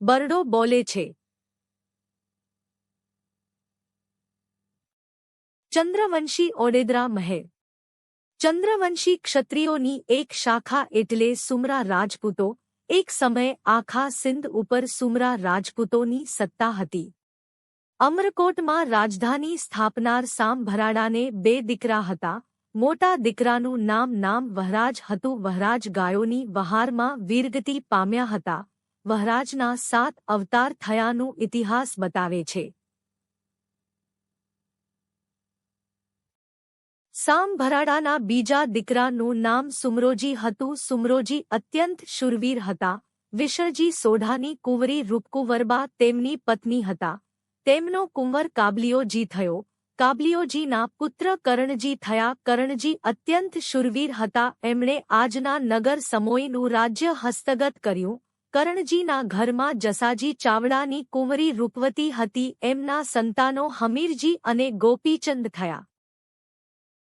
બરડો બોલે છે. ચંદ્રવંશી ઓડેદરા મહેર. ચંદ્રવંશી ક્ષત્રિયોની એક શાખા એટલે સુમરા રાજપૂતો. એક સમયે આખા સિંધ ઉપર સુમરા રાજપૂતોની સત્તા હતી. અમરકોટમાં રાજધાની સ્થાપનાર સામ ભરાડાને 2 દીકરા હતા. મોટા દીકરાનું નામ વહરાજ હતું. વહરાજ ગાયોની વહારમાં વીરગતિ પામ્યા હતા. વહરાજના 7 અવતાર થયાનું ઇતિહાસ બતાવે છે. સામ ભરાડાના બીજા દીકરાનું નામ સુમરોજી હતું. સુમરોજી અત્યંત શૂરવીર હતા. વિશળજી સોઢાની કુંવરી રૂપકુંવરબા તેમની પત્ની હતા. તેમનો કુંવર કાબલિયોજી થયો. કાબલિયોજીના પુત્ર કરણજી થયા. કરણજી અત્યંત શૂરવીર હતા. એમણે આજના નગર સમોઈનું રાજ્ય હસ્તગત કર્યું. કરણજીના ઘરમાં જસાજી ચાવડાની કુંવરી રૂપવતી હતી. એમના સંતાનો હમીરજી અને ગોપીચંદ થયા.